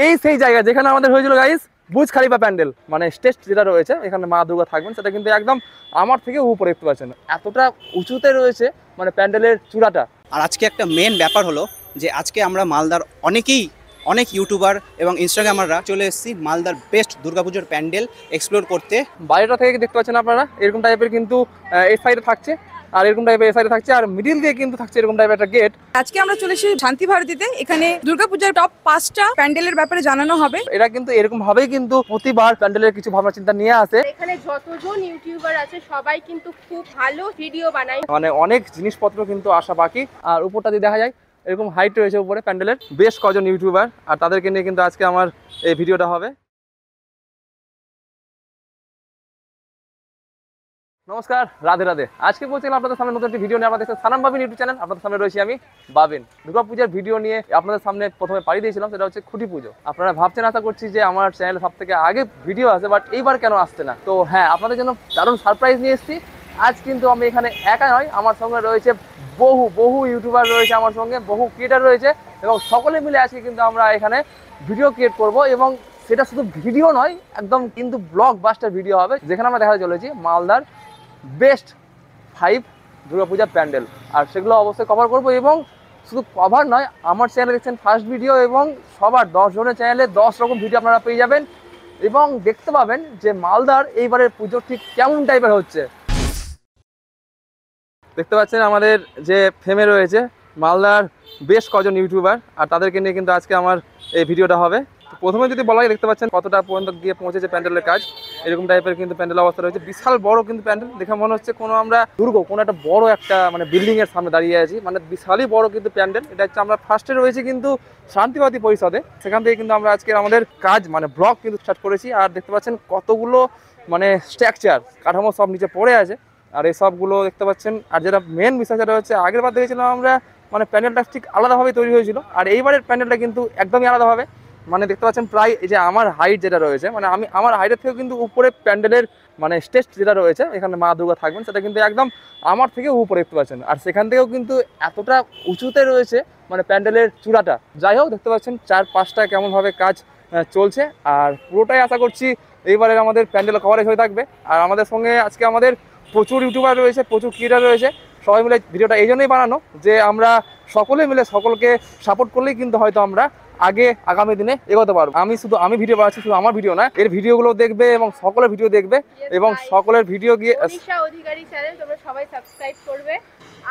এই সেই জায়গা যেখানে আমাদের হয়েছিল গাইস বুর্জ খলিফা প্যান্ডেল, মানে স্টেজ যেটা রয়েছে এখানে মা দুর্গা থাকবেন, সেটা কিন্তু একদম আমার থেকে উপরে দেখতে পাচ্ছেন, এতটা উঁচুতে রয়েছে মানে প্যান্ডেলের চূড়াটা। আর আজকে একটা মেন ব্যাপার হলো যে আজকে আমরা মালদার অনেক ইউটিউবার এবং ইনস্টাগ্রামাররা চলে এসেছি মালদার বেস্ট দুর্গাপুজোর প্যান্ডেল এক্সপ্লোর করতে। বাইরেটা থেকে দেখতে পাচ্ছেন আপনারা এরকম টাইপের কিন্তু এই সাইডে থাকছে, আর এরকম টাইপের এই সাইডে থাকছে, আর মিডিল দিয়ে কিন্তু থাকছে এরকম টাইপের একটা গেট। আজকে আমরা চলে এসেছি শান্তি ভারতীতে, এখানে দুর্গাপূজার টপ 5টা প্যান্ডেলের ব্যাপারে জানানো হবে। এরা কিন্তু এরকম ভাবেই কিন্তু প্রতিবার প্যান্ডেলের কিছু ভাবনা চিন্তা নিয়ে আসে। এখানে যতজন ইউটিউবার আছে সবাই কিন্তু খুব ভালো ভিডিও বানায়, মানে অনেক জিনিসপত্র কিন্তু আসা বাকি। আর উপরটা দিয়ে দেখা যায় এরকম হাইট রয়েছে উপরে প্যান্ডেলের, বেশ কজন ইউটিউবার, আর তাদেরকে নিয়ে কিন্তু আজকে আমার এই ভিডিওটা হবে। নমস্কার, রাধে রাধে। আজকে বলছিলাম আপনাদের সামনে নতুন একটি ভিডিও নিয়ে, আপনাদের সানাম বাবিন ইউটিউব চ্যানেল, আপনাদের সামনে রয়েছি আমি বাবিন। দুর্গাপূজার ভিডিও নিয়ে আপনাদের সামনে প্রথমে পাড়ি দিয়েছিলাম, সেটা হচ্ছে খুঁটি পুজো। আপনারা ভাবছেন, আশা করছি যে আমার চ্যানেলে সব থেকে আগে ভিডিও আছে, বাট এইবার কেন আসছে না। তো হ্যাঁ, আপনাদের জন্য দারুণ সারপ্রাইজ নিয়ে এসেছি। আজ কিন্তু আমি এখানে একা নয়, আমার সঙ্গে রয়েছে বহু ইউটিউবার রয়েছে, আমার সঙ্গে বহু ক্রিয়েটার রয়েছে, এবং সকলে মিলে আজকে কিন্তু আমরা এখানে ভিডিও ক্রিয়েট করব। এবং সেটা শুধু ভিডিও নয়, একদম কিন্তু ব্লগ বাস্টার ভিডিও হবে, যেখানে আমরা দেখা চলেছি মালদার বেস্ট 5 দুর্গাপূজা প্যান্ডেল। আর সেগুলো অবশ্যই কভার করব, এবং শুধু কভার নয়, আমার চ্যানেলে দেখছেন ফার্স্ট ভিডিও, এবং সবার 10 জনের চ্যানেলে 10 রকম ভিডিও আপনারা পেয়ে যাবেন, এবং দেখতে পাবেন যে মালদার এইবারের পুজো ঠিক কেমন টাইপের হচ্ছে। দেখতে পাচ্ছেন আমাদের যে ফেমে রয়েছে মালদার বেশ কজন ইউটিউবার, আর তাদেরকে নিয়ে কিন্তু আজকে আমার এই ভিডিওটা হবে। প্রথমে যদি বলা হয়, দেখতে পাচ্ছেন কতটা পর্যন্ত গিয়ে পৌঁছেছে প্যান্ডেলের কাজ, এরকম টাইপের কিন্তু প্যান্ডেল অবস্থা রয়েছে। বিশাল বড় কিন্তু প্যান্ডেল, দেখে মনে হচ্ছে কোনো আমরা কোনো একটা বড় একটা মানে বিল্ডিং এর সামনে দাঁড়িয়ে আছি, মানে বিশালই বড় কিন্তু প্যান্ডেল। এটা হচ্ছে আমরা ফার্স্টে রয়েছে কিন্তু শান্তিবাদী পরিষদে, সেখান থেকে কিন্তু আমরা আজকে আমাদের কাজ মানে ব্লগ কিন্তু স্টার্ট করেছি। আর দেখতে পাচ্ছেন কতগুলো মানে স্ট্রাকচার কাঠামো সব নিচে পড়ে আছে, আর এই সবগুলো দেখতে পাচ্ছেন। আর যেটা মেন বিষয় সেটা হচ্ছে আগের বার দেখেছিলাম আমরা মানে প্যান্ডেলটা ঠিক আলাদাভাবে তৈরি হয়েছিল, আর এইবারের প্যান্ডেলটা কিন্তু একদমই আলাদাভাবে। মানে দেখতে পাচ্ছেন প্রায় এই যে আমার হাইট যেটা রয়েছে, মানে আমার হাইটের থেকে কিন্তু উপরে প্যান্ডেলের মানে স্টেজ যেটা রয়েছে এখানে মা দুর্গা থাকবেন, সেটা কিন্তু একদম আমার থেকে উপরে দেখতে পাচ্ছেন। আর সেখান থেকেও কিন্তু এতটা উঁচুতে রয়েছে মানে প্যান্ডেলের চূড়াটা। যাই হোক, দেখতে পাচ্ছেন 4-5টা কেমনভাবে কাজ চলছে, আর পুরোটাই আশা করছি এইবারের আমাদের প্যান্ডেল কভারেজ হয়ে থাকবে। আর আমাদের সঙ্গে আজকে আমাদের প্রচুর ইউটিউবার রয়েছে, প্রচুর ক্রিয়েটার রয়েছে, সবাই মিলে ভিডিওটা এই জন্যই বানানো যে আমরা সকলে মিলে সকলকে সাপোর্ট করলেই কিন্তু হয়তো আমরা আগামী দিনে এগোতে পারবো। আমি ভিডিও বানাচ্ছি, শুধু আমার ভিডিও না, এর ভিডিওগুলো দেখবে এবং সকলের ভিডিও দেখবে, এবং সকলের ভিডিও গিয়ে মনীষা অধিকারী চ্যানেল তোমরা সবাই সাবস্ক্রাইব করবে।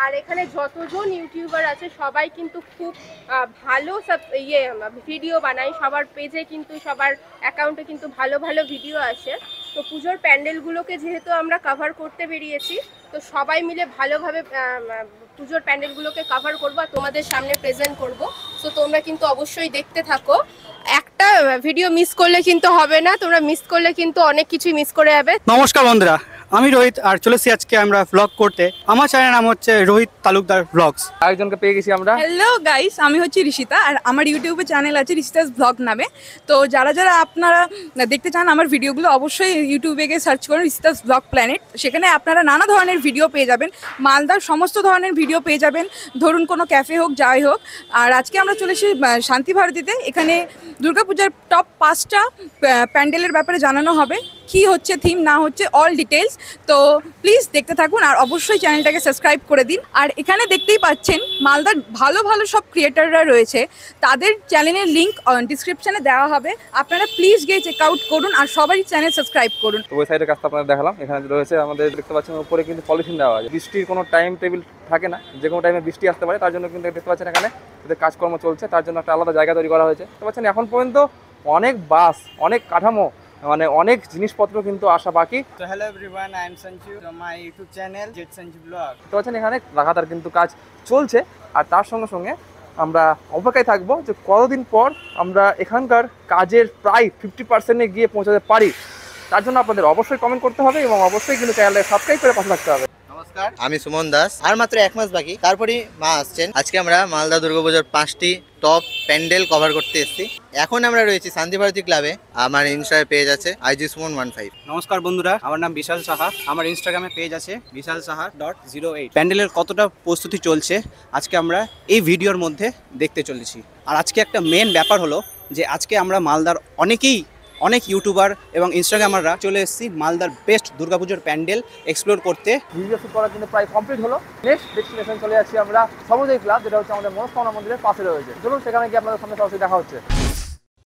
আর এখানে যতজন ইউটিউবার আছে সবাই কিন্তু খুব ভালো ভিডিও বানায়, সবার পেজে কিন্তু সবার অ্যাকাউন্টে কিন্তু ভালো ভিডিও আসে। তো পুজোর প্যান্ডেলগুলোকে যেহেতু আমরা কভার করতে বেরিয়েছি, তো সবাই মিলে ভালোভাবে পুজোর প্যান্ডেলগুলোকে কভার করবো আর তোমাদের সামনে প্রেজেন্ট করব। তো তোমরা কিন্তু অবশ্যই দেখতে থাকো, একটা ভিডিও মিস করলে কিন্তু হবে না, তোমরা মিস করলে কিন্তু অনেক কিছুই মিস করে যাবে। নমস্কার বন্ধুরা, আমি রোহিত, আর চলেছি আজকে আমরা ব্লগ করতে। আমার চ্যানেলের নাম হচ্ছে রোহিত তালুকদার ব্লগস। আরেকজনকে পেয়ে গেছি আমরা। হ্যালো গাইস, আমি হচ্ছি ঋষিতা, আর আমার ইউটিউবে চ্যানেল আছে ঋষিতাস ব্লগ নামে। তো যারা আপনারা দেখতে চান আমার ভিডিওগুলো, অবশ্যই ইউটিউবে গিয়ে সার্চ করুন ঋষিতাস ব্লগ প্ল্যানেট। সেখানে আপনারা নানা ধরনের ভিডিও পেয়ে যাবেন, মালদার সমস্ত ধরনের ভিডিও পেয়ে যাবেন, ধরুন কোনো ক্যাফে হোক, যাই হোক। আর আজকে আমরা চলে এসেছি শান্তি ভারতীতে, এখানে দুর্গাপূজার টপ 5টা প্যান্ডেলের ব্যাপারে জানানো হবে, কি হচ্ছে থিম না হচ্ছে অল ডিটেলস। তো প্লিজ দেখতে থাকুন, আর অবশ্যই চ্যানেলটাকে সাবস্ক্রাইব করে দিন। আর এখানে দেখতেই পাচ্ছেন মালদার ভালো সব ক্রিয়েটাররা রয়েছে, তাদের চ্যানেলের লিঙ্ক ডিসক্রিপশনে দেওয়া হবে, আপনারা প্লিজ গিয়ে চেক আউট করুন, আর সবারই চ্যানেল সাবস্ক্রাইব করুন। তো ওই সাইডের কাজটা আপনাদের দেখালাম। এখানে রয়েছে আমাদের দেখতে পাচ্ছেন উপরে কিন্তু পলিথিন দেওয়া আছে, বৃষ্টির কোনো টাইম টেবিল থাকে না, যে কোনো টাইমে বৃষ্টি আসতে পারে, তার জন্য কিন্তু দেখতে পাচ্ছেন এখানে কাজকর্ম চলছে, তার জন্য একটা আলাদা জায়গা তৈরি করা হয়েছে। দেখতে পাচ্ছেন এখন পর্যন্ত অনেক বাস, অনেক কাঠামো, মানে অনেক জিনিসপত্র কিন্তু আসা বাকি। So hello everyone, I am Sanju from my YouTube channel Jet Sanju Vlog. দেখতে পাচ্ছেন এখানে লাগাতার কিন্তু কাজ চলছে, আর তার সঙ্গে সঙ্গে আমরা অপেক্ষায় থাকবো যে কতদিন পর আমরা এখানকার কাজের প্রায় 50% গিয়ে পৌঁছাতে পারি। তার জন্য আপনাদের অবশ্যই কমেন্ট করতে হবে, এবং অবশ্যই কিন্তু চ্যানেলটা সাবস্ক্রাইব করে পাশে থাকতে হবে। নমস্কার, আমি সুমন দাস। আর মাত্র 1 মাস বাকি, তারপরেই মা আসছেন। আজকে আমরা মালদা দুর্গাপূজার 5টি টপ প্যান্ডেল কভার করতে এসেছি। এখন আমরা রয়েছি শান্তি ভারতী ক্লাবে, আমার ইনস্টাগ্রামে পেজ আছে IG-Suman15। নমস্কার বন্ধুরা, আমার নাম বিশাল সাহা, আমার ইনস্টাগ্রামে পেজ আছে vishalsaha.08। প্যান্ডেলের কতটা প্রস্তুতি চলছে আজকে আমরা এই ভিডিওর মধ্যে দেখতে চলেছি। আর আজকে একটা মেন ব্যাপার হলো যে আজকে আমরা মালদার অনেক ইউটিউবার এবং ইনস্টাগ্রামাররা চলে এসেছি মালদার বেস্ট দুর্গাপুজোর প্যান্ডেল এক্সপ্লোর করতে। ভিডিও শুট করা কিন্তু প্রায় কমপ্লিট হলো। নেক্সট ডেস্টিনেশন চলে যাচ্ছি আমরা সর্বজয় ক্লাব, যেটা হচ্ছে আমাদের মনস্কামনা মন্দিরের পাশে রয়েছে। চলুন সেখানে গিয়ে আপনাদের সামনে সরাসরি দেখা হচ্ছে।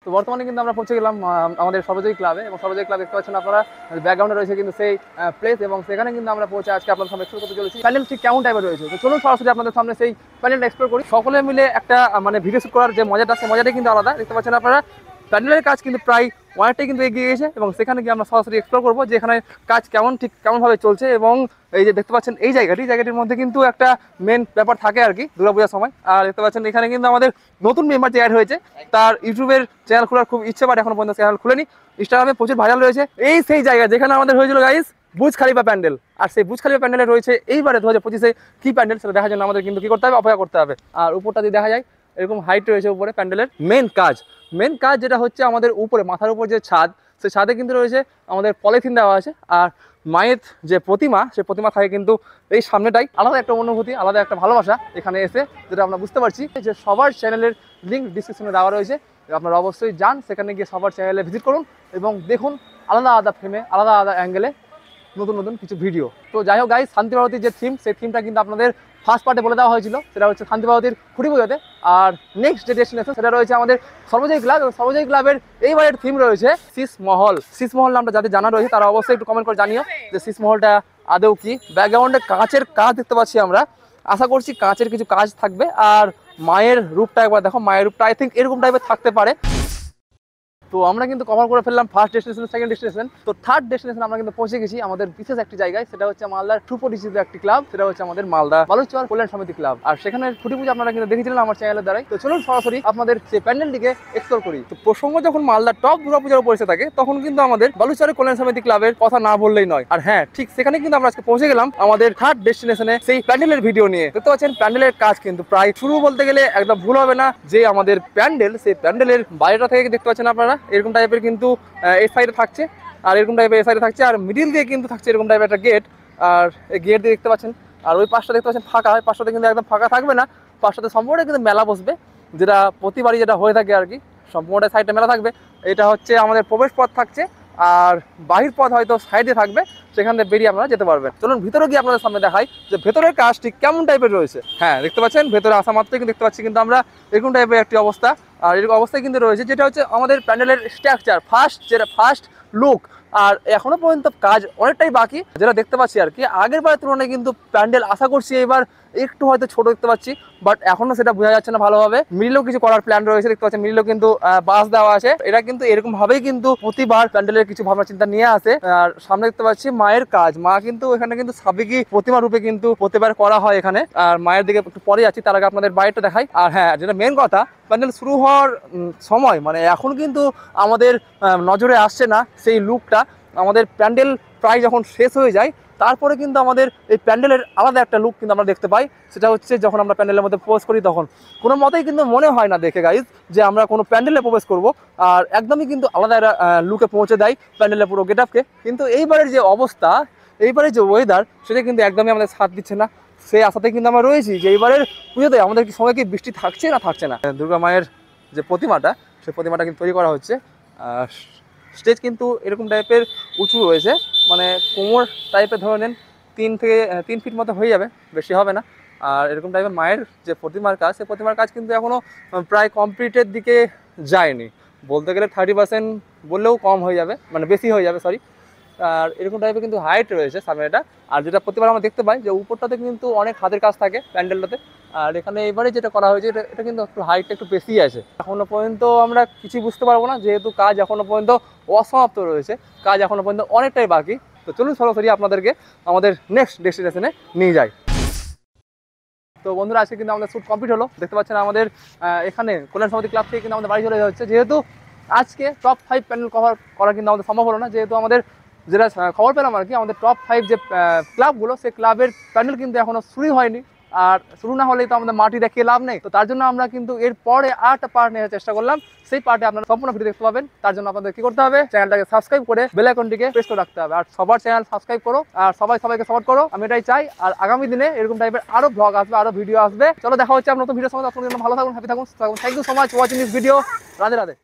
তো বর্তমানে কিন্তু আমরা পৌঁছে গেলাম আমাদের সর্বজয় ক্লাবে, এবং সর্বজয় ক্লাব দেখতে পাচ্ছেন আপনারা ব্যাকগ্রাউন্ডে রয়েছে কিন্তু সেই প্লেস, এবং সেখানে কিন্তু আমরা পৌঁছে আজকে আপনাদের সামনে এক্সপ্লোর করতে চলেছি। প্যান্ডেল ঠিক কেমন টাইপের রয়েছে, তো চলুন সরাসরি আপনাদের সামনে সেই প্যান্ডেলটা এক্সপ্লোর করি। সকলে মিলে একটা মানে ভিডিও শুট করার যে মজাটা, সেই মজাটাই কিন্তু আলাদা। দেখতে পাচ্ছেন আপনারা প্যান্ডেলের কাজ কিন্তু প্রায় অনেকটাই কিন্তু এগিয়ে গেছে, এবং সেখানে গিয়ে আমরা সরাসরি এক্সপ্লোর করবো যে এখানে কাজ কেমনভাবে চলছে। এবং এই যে দেখতে পাচ্ছেন এই জায়গাটির মধ্যে কিন্তু একটা মেন ব্যাপার থাকে আর কি দুর্গাপূজার সময়। আর দেখতে পাচ্ছেন এখানে কিন্তু আমাদের নতুন মেম্বার যে অ্যাড হয়েছে, তার ইউটিউবের চ্যানেল খোলার খুব ইচ্ছে, বাট এখনো পর্যন্ত চ্যানেল খুলেনি। ইনস্টাগ্রামে প্রচুর ভাইরাল রয়েছে। এই সেই জায়গা যেখানে আমাদের হয়েছিল গাইস বুর্জ খলিফা প্যান্ডেল। আর সেই বুর্জ খলিফা প্যান্ডেলে রয়েছে এইবারে 2025-এ কি প্যান্ডেল, সেটা দেখার জন্য আমাদের কিন্তু কি করতে হবে, অপেক্ষা করতে হবে। আর উপরটা যদি দেখা যায় এরকম হাইট রয়েছে উপরে প্যান্ডেলের। মেন কাজ যেটা হচ্ছে আমাদের উপরে মাথার উপর যে ছাদ, সেই ছাদে কিন্তু রয়েছে আমাদের পলিথিন দেওয়া আছে। আর মায়ের যে প্রতিমা, সেই প্রতিমা থাকে কিন্তু এই সামনেটাই। আলাদা একটা অনুভূতি, আলাদা একটা ভালোবাসা এখানে এসে, যেটা আমরা বুঝতে পারছি। যে সবার চ্যানেলের লিঙ্ক ডিসক্রিপশনে দেওয়া রয়েছে, আপনারা অবশ্যই যান, সেখানে গিয়ে সবার চ্যানেলে ভিজিট করুন এবং দেখুন আলাদা ফ্রেমে আলাদা অ্যাঙ্গেলে নতুন কিছু ভিডিও। তো যাই হোক গাইস, শান্তি ভারতীর যে থিম, সেই থিমটা কিন্তু আপনাদের ফার্স্ট পার্টে বলে দেওয়া হয়েছিল, সেটা হচ্ছে শান্তি ভারতীর খুঁটি পুজোতে। আর নেক্সট যে ডেস্টিনেশন সেটা রয়েছে আমাদের সর্বজয় ক্লাব, এবং সর্বজয় ক্লাবের এইবারের থিম রয়েছে শীষমহল নামটা যাদের জানা রয়েছে তারা অবশ্যই একটু কমেন্ট করে জানিও যে শীষমহলটা আদৌ কি। ব্যাকগ্রাউন্ডে কাঁচের কাজ দেখতে পাচ্ছি আমরা, আশা করছি কাঁচের কিছু কাজ থাকবে। আর মায়ের রূপটা একবার দেখো, মায়ের রূপটা আই থিঙ্ক এরকম টাইপের থাকতে পারে। তো আমরা কিন্তু কভার করে ফেললাম ফার্স্ট ডেস্টিনেশন, সেকেন্ড ডেস্টিনেশন। তো থার্ড ডেস্টিনেশন আমরা কিন্তু পৌঁছে গেছি আমাদের বিশেষ একটি জায়গায়, সেটা হচ্ছে মালদার সুপরিচিত একটি ক্লাব, সেটা হচ্ছে আমাদের মালদা বালুচর কল্যাণ সমিতি ক্লাব। আর সেখানে খুঁটি পুজো আপনারা কিন্তু দেখেছিলেন আমার চ্যানেলের দ্বারাই। তো চলুন সরাসরি আপনাদের সেই প্যান্ডেলটিকে এক্সপ্লোর করি। তো প্রসঙ্গ যখন মালদার টপ দুর্গাপূজার উপর এসে থাকে, তখন কিন্তু আমাদের বালুচরের কল্যাণ সমিতি ক্লাবের কথা না বললেই নয়। আর হ্যাঁ, ঠিক সেখানে কিন্তু আমরা আজকে পৌঁছে গেলাম আমাদের থার্ড ডেস্টিনেশনে সেই প্যান্ডেলের ভিডিও নিয়ে। দেখতে পাচ্ছেন প্যান্ডেলের কাজ কিন্তু প্রায় শুরু বলতে গেলে একদম ভুল হবে না। যে আমাদের প্যান্ডেল, সেই প্যান্ডেলের বাইরেটা থেকে দেখতে পাচ্ছেন আপনারা এরকম টাইপের কিন্তু এই সাইডে থাকছে, আর এরকম টাইপের এই সাইডে থাকছে, আর মিডিল দিয়ে কিন্তু থাকছে এরকম টাইপের একটা গেট। আর এই গেট দিয়ে দেখতে পাচ্ছেন, আর ওই পাশটা দেখতে পাচ্ছেন ফাঁকা, ওই পাশটাতে কিন্তু একদম ফাঁকা থাকবে না, পাশটাতে সম্পূর্ণ কিন্তু মেলা বসবে, যেটা প্রতিবারই যেটা হয়ে থাকে আর কি। সম্পূর্ণ সাইডে মেলা থাকবে। এটা হচ্ছে আমাদের প্রবেশ পথ থাকছে, আর বাহির পথ হয়তো সাইডে থাকবে, সেখান থেকে বেরিয়ে আপনারা যেতে পারবেন। চলুন ভিতরে গিয়ে আপনাদের সামনে দেখাই যে ভেতরের কাজ ঠিক কেমন টাইপের রয়েছে। হ্যাঁ, দেখতে পাচ্ছেন ভেতরে আসা মাত্রই কিন্তু দেখতে পাচ্ছি কিন্তু আমরা এরকম টাইপের একটি অবস্থা, আর এরকম অবস্থায় কিন্তু রয়েছে, যেটা হচ্ছে আমাদের প্যান্ডেলের স্ট্রাকচার ফার্স্ট লুক। আর এখনো পর্যন্ত কাজ অনেকটাই বাকি, যেটা দেখতে পাচ্ছি আর কি। আগের বারের তুলনায় কিন্তু প্যান্ডেল আশা করছি এবার একটু হয়তো ছোট দেখতে পাচ্ছি, বাট এখনো সেটা বোঝা যাচ্ছে না ভালোভাবে। মিডিলেও কিছু করার প্ল্যান রয়েছে, দেখতে পাচ্ছেন মিডিলেও কিন্তু বাস দেওয়া আছে। এটা কিন্তু এরকম ভাবেই কিন্তু প্রতিবার প্যান্ডেলের কিছু ভাবনা চিন্তা নিয়ে আসে। আর সামনে দেখতে পাচ্ছি মায়ের কাজ, মা কিন্তু এখানে কিন্তু সাবেকি প্রতিমা রূপে কিন্তু প্রতিবার করা হয় এখানে। আর মায়ের দিকে একটু পরে যাচ্ছি, তার আগে আপনাদের বাইরেটা দেখাই। আর হ্যাঁ, যেটা মেন কথা, প্যান্ডেল শুরু হওয়ার সময় মানে এখন কিন্তু আমাদের নজরে আসছে না সেই লুকটা। আমাদের প্যান্ডেল প্রায় যখন শেষ হয়ে যায়, তারপরে কিন্তু আমাদের এই প্যান্ডেলের আলাদা একটা লুক কিন্তু আমরা দেখতে পাই। সেটা হচ্ছে যখন আমরা প্যান্ডেলের মধ্যে প্রবেশ করি, তখন কোনো মতেই কিন্তু মনে হয় না দেখে গাইজ যে আমরা কোনো প্যান্ডেলে প্রবেশ করব। আর একদমই কিন্তু আলাদা একটা লুকে পৌঁছে দেয় প্যান্ডেলের পুরো গেট আপকে। কিন্তু এইবারের যে অবস্থা, এইবারের যে ওয়েদার, সেটা কিন্তু একদমই আমাদের সাথ দিচ্ছে না। সেই আশাতে কিন্তু আমরা রয়েছি যে এইবারের পুজোতে আমাদের সঙ্গে কি বৃষ্টি থাকছে না থাকছে না। দুর্গা মায়ের যে প্রতিমাটা, সেই প্রতিমাটা কিন্তু তৈরি করা হচ্ছে। স্টেজ কিন্তু এরকম টাইপের উঁচু রয়েছে, মানে কোমর টাইপের ধরে নেন 3 ফিট মতো হয়ে যাবে, বেশি হবে না। আর এরকম টাইপের মায়ের যে প্রতিমার কাজ, সেই প্রতিমার কাজ কিন্তু এখনও প্রায় কমপ্লিটের দিকে যায়নি। বলতে গেলে 30% বললেও কম হয়ে যাবে, মানে বেশি হয়ে যাবে, সরি। আর এরকম টাইপের কিন্তু হাইট রয়েছে সামনেটা। আর যেটা প্রতিবার আমরা দেখতে পাই যে উপরটাতে কিন্তু অনেক হাতের কাজ থাকে প্যান্ডেলটাতে। আর এখানে এবারে যেটা করা হয়েছে, এটা কিন্তু একটু হাইটটা একটু বেশি আছে। এখনো পর্যন্ত আমরা কিছুই বুঝতে পারবো না, যেহেতু কাজ এখনো পর্যন্ত অসমাপ্ত রয়েছে, কাজ এখনো পর্যন্ত অনেকটাই বাকি। তো চলুন সরাসরি আপনাদেরকে আমাদের নেক্সট ডেস্টিনেশনে নিয়ে যাই। তো বন্ধুরা, আজকে কিন্তু আমাদের শ্যুট কমপ্লিট হলো। দেখতে পাচ্ছেন আমাদের এখানে কল্যাণ সমিতি ক্লাব থেকে কিন্তু আমাদের বাড়ি চলে যাচ্ছে, যেহেতু আজকে টপ 5 প্যান্ডেল কভার করা কিন্তু আমাদের সম্ভব হলো না। যেহেতু আমাদের যেটা খবর পেলাম আর কি, আমাদের টপ 5 যে ক্লাবগুলো, সেই ক্লাবের প্যান্ডেল কিন্তু এখনও শুরুই হয়নি। আর শুরু না হলেই তো আমাদের মাটি দেখিয়ে লাভ নেই। তো তার জন্য আমরা কিন্তু এর পরে আরেকটা পার্ট নেওয়ার চেষ্টা করলাম। সেই পার্টে আপনারা সম্পূর্ণ ভিডিও দেখতে পাবেন। তার জন্য আপনাদের কি করতে হবে, চ্যানেলটাকে সাবস্ক্রাইব করে বেল আইকনটিকে প্রেস করে রাখতে হবে। আর সবার চ্যানেল সাবস্ক্রাইব করো আর সবাইকে সাপোর্ট করো, আমি এটাই চাই। আর আগামী দিনে এরকম টাইপের আরো ব্লগ আসবে, আরো ভিডিও আসবে। চলো দেখা হচ্ছে আপনার নতুন ভিডিওর সঙ্গে। আপনার জন্য ভালো থাকুন, হ্যাপি থাকুন। Thank you so much watching this video. Radhe Radhe.